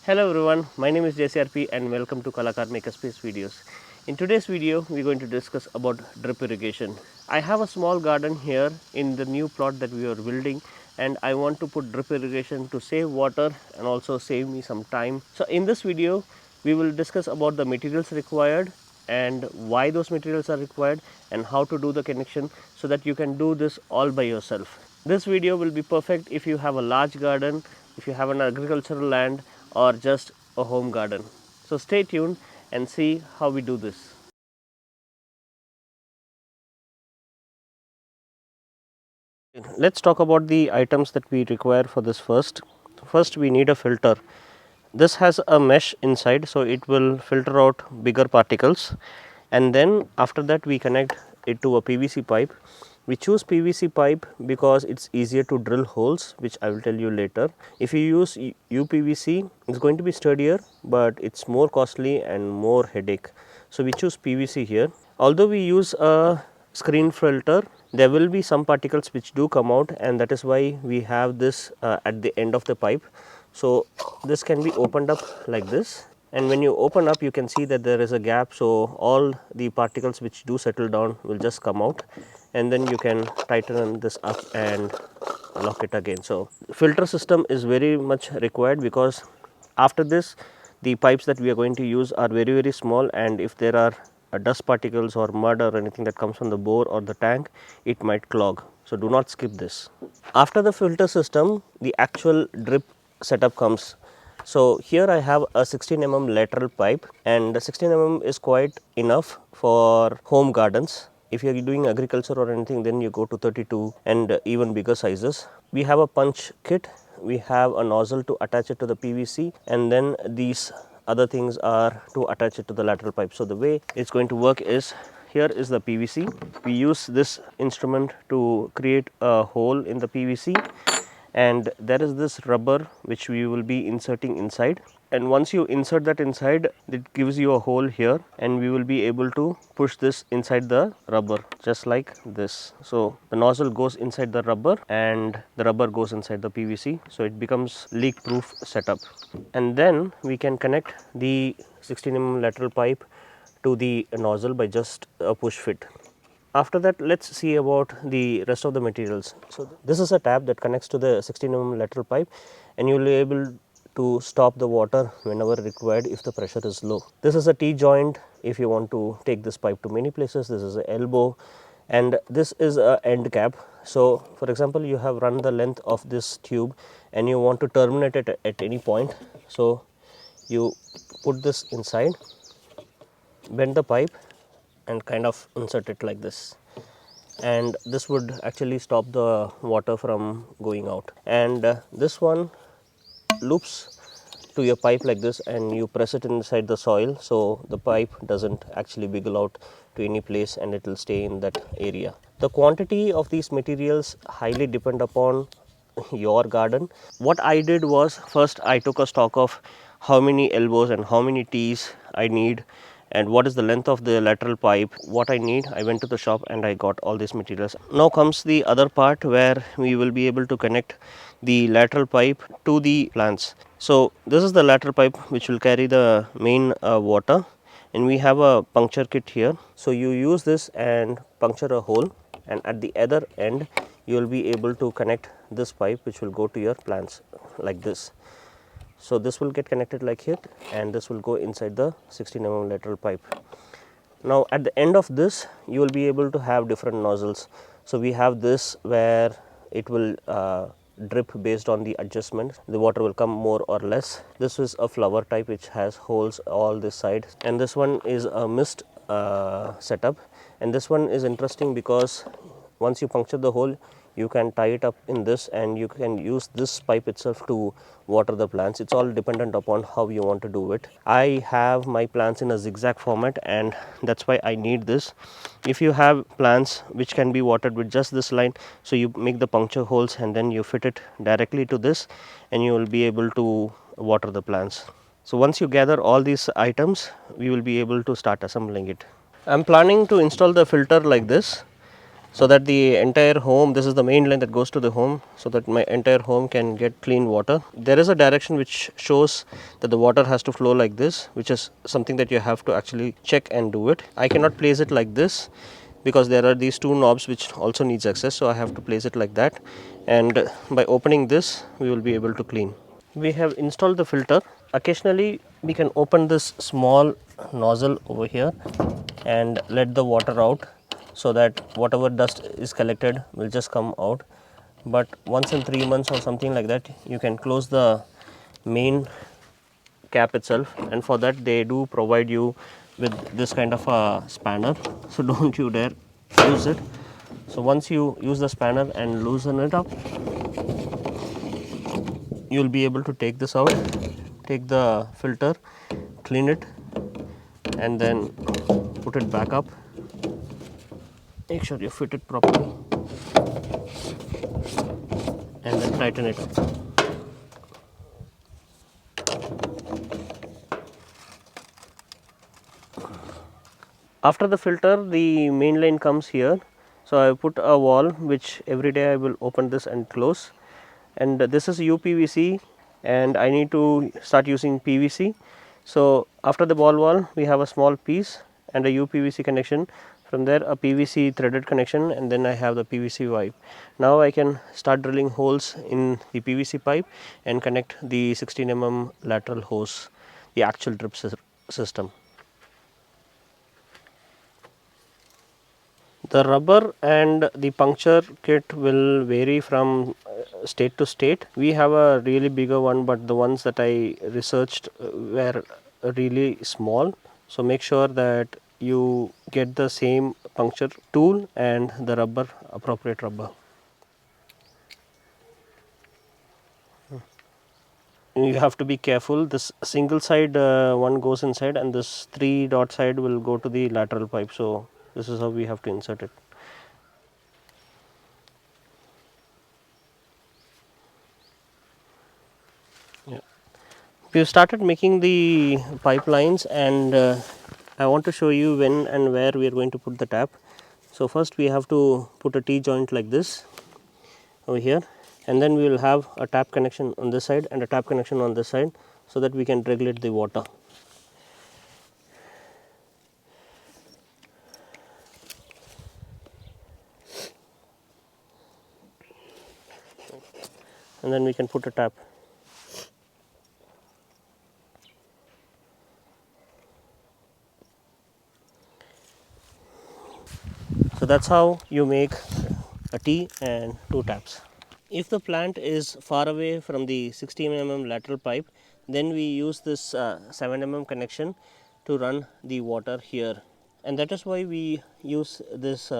Hello everyone, my name is JCRP and welcome to Kalaakaar Makerspace videos. In today's video, we are going to discuss about drip irrigation. I have a small garden here in the new plot that we are building, and I want to put drip irrigation to save water and also save me some time. So in this video, we will discuss about the materials required and why those materials are required and how to do the connection so that you can do this all by yourself. This video will be perfect if you have a large garden, if you have an agricultural land, or just a home garden. So stay tuned and see how we do this. Let's talk about the items that we require for this first. First, we need a filter. This has a mesh inside, so it will filter out bigger particles, and then after that we connect it to a PVC pipe. We choose PVC pipe because it's easier to drill holes, which I will tell you later. If you use UPVC, it's going to be sturdier, but it's more costly and more headache. So we choose PVC here. Although we use a screen filter, there will be some particles which do come out, and that is why we have this at the end of the pipe. So this can be opened up like this, and when you open up you can see that there is a gap, so all the particles which do settle down will just come out, and then you can tighten this up and lock it again. So filter system is very much required because after this the pipes that we are going to use are very small, and if there are dust particles or mud or anything that comes from the bore or the tank, it might clog. So do not skip this. After the filter system, the actual drip setup comes. So here I have a 16 mm lateral pipe, and the 16 mm is quite enough for home gardens. If you are doing agriculture or anything, then you go to 32 and even bigger sizes. We have a punch kit, we have a nozzle to attach it to the PVC, and then these other things are to attach it to the lateral pipe. So the way it's going to work is, here is the PVC. We use this instrument to create a hole in the PVC, and there is this rubber which we will be inserting inside, and once you insert that inside, it gives you a hole here, and we will be able to push this inside the rubber just like this. So the nozzle goes inside the rubber and the rubber goes inside the PVC, so it becomes leak proof setup. And then we can connect the 16 mm lateral pipe to the nozzle by just a push fit. After that, let's see about the rest of the materials. So this is a tab that connects to the 16 mm lateral pipe, and you will be able to stop the water whenever required if the pressure is low. This is a T-joint if you want to take this pipe to many places. This is an elbow, and this is a end cap. So for example, you have run the length of this tube and you want to terminate it at any point. So you put this inside, bend the pipe and kind of insert it like this, and this would actually stop the water from going out. And this one loops to your pipe like this, and you press it inside the soil, so the pipe doesn't actually wiggle out to any place and it will stay in that area. The quantity of these materials highly depend upon your garden. What I did was, first I took a stock of how many elbows and how many T's I need, and what is the length of the lateral pipe, what I need. I went to the shop and I got all these materials. Now comes the other part where we will be able to connect the lateral pipe to the plants. So this is the lateral pipe which will carry the main water, and we have a puncture kit here. So you use this and puncture a hole, and at the other end you will be able to connect this pipe which will go to your plants like this. So this will get connected like here, and this will go inside the 16 mm lateral pipe. Now at the end of this you will be able to have different nozzles. So we have this where it will drip based on the adjustment. The water will come more or less. This is a flower type which has holes all this side, and this one is a mist setup. And this one is interesting because once you puncture the hole, you can tie it up in this, and you can use this pipe itself to water the plants. It's all dependent upon how you want to do it. I have my plants in a zigzag format, and that's why I need this. If you have plants which can be watered with just this line, so you make the puncture holes and then you fit it directly to this, and you will be able to water the plants. So once you gather all these items, we will be able to start assembling it. I'm planning to install the filter like this, so that the entire home, this is the main line that goes to the home, so that my entire home can get clean water. There is a direction which shows that the water has to flow like this, which is something that you have to actually check and do it. I cannot place it like this because there are these two knobs which also needs access, so I have to place it like that, and by opening this we will be able to clean. We have installed the filter. Occasionally we can open this small nozzle over here and let the water out, so that whatever dust is collected will just come out. But once in 3 months or something like that, you can close the main cap itself, and for that they do provide you with this kind of a spanner, so don't you dare use it. So once you use the spanner and loosen it up, you will be able to take this out, take the filter, clean it, and then put it back up. Make sure you fit it properly and then tighten it up. After the filter, the main line comes here. So I put a wall which every day I will open this and close, and this is UPVC, and I need to start using PVC. So after the ball wall we have a small piece and a UPVC connection, from there a PVC threaded connection, and then I have the PVC pipe. Now I can start drilling holes in the PVC pipe and connect the 16 mm lateral hose, the actual drip system. The rubber and the puncture kit will vary from state to state. We have a really bigger one, but the ones that I researched were really small. So make sure that you get the same puncture tool and the rubber, appropriate rubber. You have to be careful. This single side one goes inside, and this 3 dot side will go to the lateral pipe. So this is how we have to insert it. We have started making the pipelines, and I want to show you when and where we are going to put the tap. So first we have to put a T-joint like this over here, and then we will have a tap connection on this side and a tap connection on this side, so that we can regulate the water. And then we can put a tap. So that's how you make a T and 2 taps. If the plant is far away from the 16 mm lateral pipe, then we use this 7 mm connection to run the water here, and that is why we use this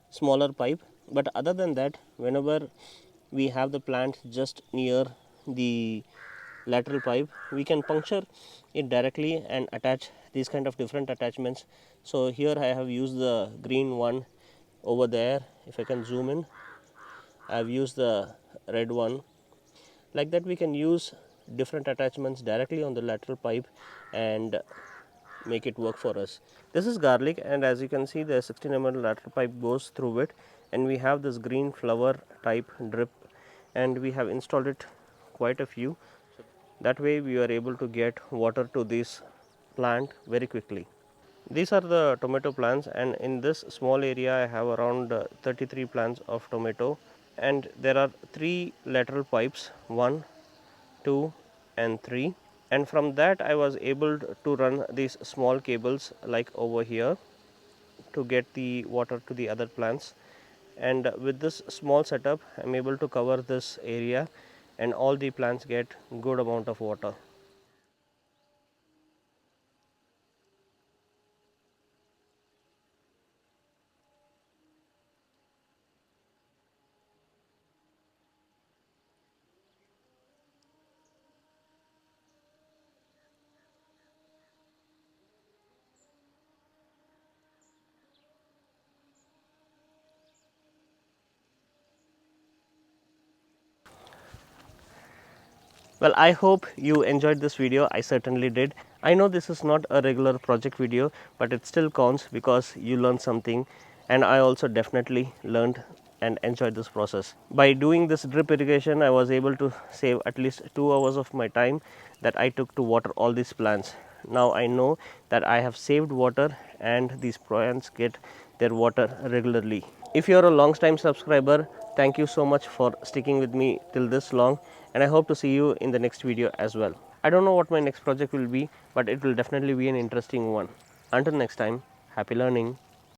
smaller pipe. But other than that, whenever we have the plant just near the lateral pipe, we can puncture it directly and attach these kind of different attachments. So here I have used the green one. Over there, if I can zoom in, I have used the red one. Like that we can use different attachments directly on the lateral pipe and make it work for us. This is garlic, and as you can see the 16 mm lateral pipe goes through it, and we have this green flower type drip, and we have installed it quite a few. That way we are able to get water to this plant very quickly. These are the tomato plants, and in this small area I have around 33 plants of tomato, and there are 3 lateral pipes, 1, 2 and 3, and from that I was able to run these small cables like over here to get the water to the other plants. And with this small setup I am able to cover this area, and all the plants get good amount of water. Well, I hope you enjoyed this video. I certainly did. I know this is not a regular project video, but it still counts because you learn something, and I also definitely learned and enjoyed this process. By doing this drip irrigation, I was able to save at least 2 hours of my time that I took to water all these plants. Now I know that I have saved water and these plants get their water regularly. If you are a long time subscriber, thank you so much for sticking with me till this long, and I hope to see you in the next video as well. I don't know what my next project will be, but it will definitely be an interesting one. Until next time, happy learning.